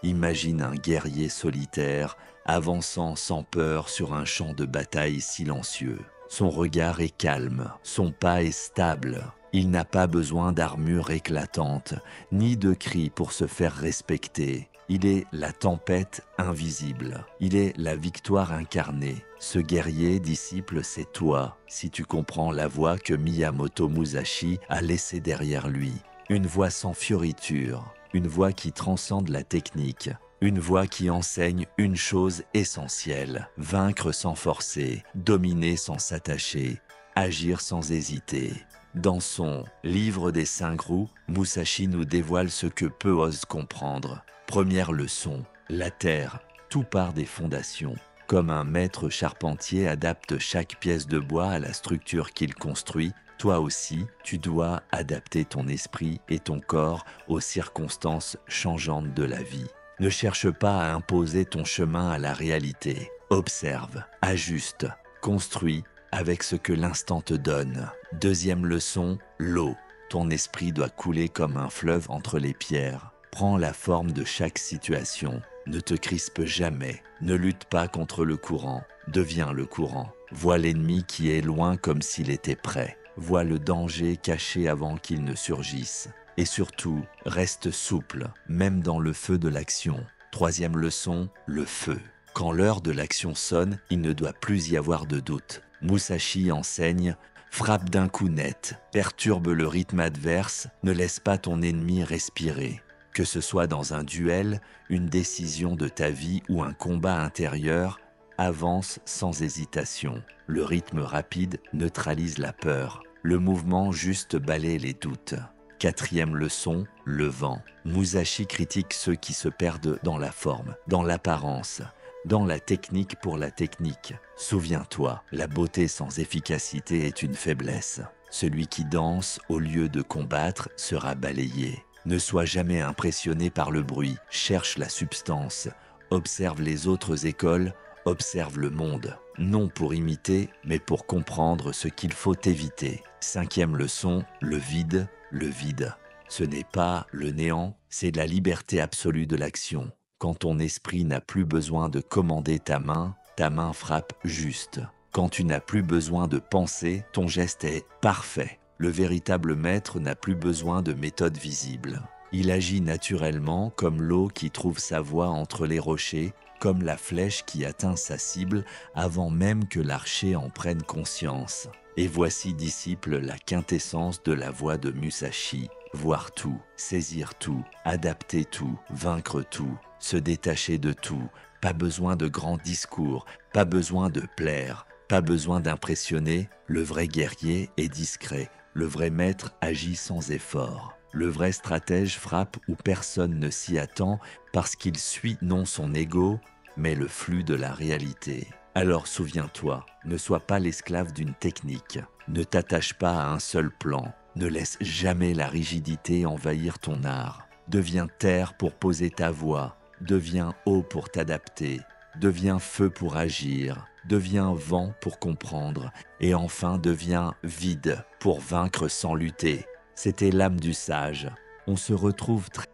Imagine un guerrier solitaire avançant sans peur sur un champ de bataille silencieux. Son regard est calme, son pas est stable. Il n'a pas besoin d'armure éclatante, ni de cris pour se faire respecter. Il est la tempête invisible. Il est la victoire incarnée. Ce guerrier disciple, c'est toi, si tu comprends la voie que Miyamoto Musashi a laissée derrière lui. Une voie sans fioriture, une voie qui transcende la technique, une voie qui enseigne une chose essentielle: vaincre sans forcer, dominer sans s'attacher, agir sans hésiter. Dans son Livre des 5 roues, Musashi nous dévoile ce que peu osent comprendre. Première leçon, la terre, tout part des fondations. Comme un maître charpentier adapte chaque pièce de bois à la structure qu'il construit, toi aussi, tu dois adapter ton esprit et ton corps aux circonstances changeantes de la vie. Ne cherche pas à imposer ton chemin à la réalité. Observe, ajuste, construis avec ce que l'instant te donne. Deuxième leçon, l'eau. Ton esprit doit couler comme un fleuve entre les pierres. Prends la forme de chaque situation. Ne te crispe jamais. Ne lutte pas contre le courant. Deviens le courant. Vois l'ennemi qui est loin comme s'il était près. Vois le danger caché avant qu'il ne surgisse. Et surtout, reste souple, même dans le feu de l'action. Troisième leçon, le feu. Quand l'heure de l'action sonne, il ne doit plus y avoir de doute. Musashi enseigne: frappe d'un coup net, perturbe le rythme adverse, ne laisse pas ton ennemi respirer. Que ce soit dans un duel, une décision de ta vie ou un combat intérieur, avance sans hésitation. Le rythme rapide neutralise la peur. Le mouvement juste balaie les doutes. Quatrième leçon, le vent. Musashi critique ceux qui se perdent dans la forme, dans l'apparence, dans la technique pour la technique. Souviens-toi, la beauté sans efficacité est une faiblesse. Celui qui danse au lieu de combattre sera balayé. Ne sois jamais impressionné par le bruit, cherche la substance, observe les autres écoles, observe le monde. Non pour imiter, mais pour comprendre ce qu'il faut éviter. Cinquième leçon, le vide, le vide. Ce n'est pas le néant, c'est la liberté absolue de l'action. Quand ton esprit n'a plus besoin de commander ta main frappe juste. Quand tu n'as plus besoin de penser, ton geste est parfait. Le véritable maître n'a plus besoin de méthode visible. Il agit naturellement comme l'eau qui trouve sa voie entre les rochers, comme la flèche qui atteint sa cible avant même que l'archer en prenne conscience. Et voici, disciple, la quintessence de la voie de Musashi. Voir tout, saisir tout, adapter tout, vaincre tout, se détacher de tout. Pas besoin de grands discours, pas besoin de plaire, pas besoin d'impressionner. Le vrai guerrier est discret, le vrai maître agit sans effort. Le vrai stratège frappe où personne ne s'y attend parce qu'il suit non son ego, mais le flux de la réalité. Alors souviens-toi, ne sois pas l'esclave d'une technique, ne t'attache pas à un seul plan, ne laisse jamais la rigidité envahir ton art. Deviens terre pour poser ta voix, deviens eau pour t'adapter, deviens feu pour agir, deviens vent pour comprendre, et enfin deviens vide pour vaincre sans lutter. C'était l'âme du sage. On se retrouve très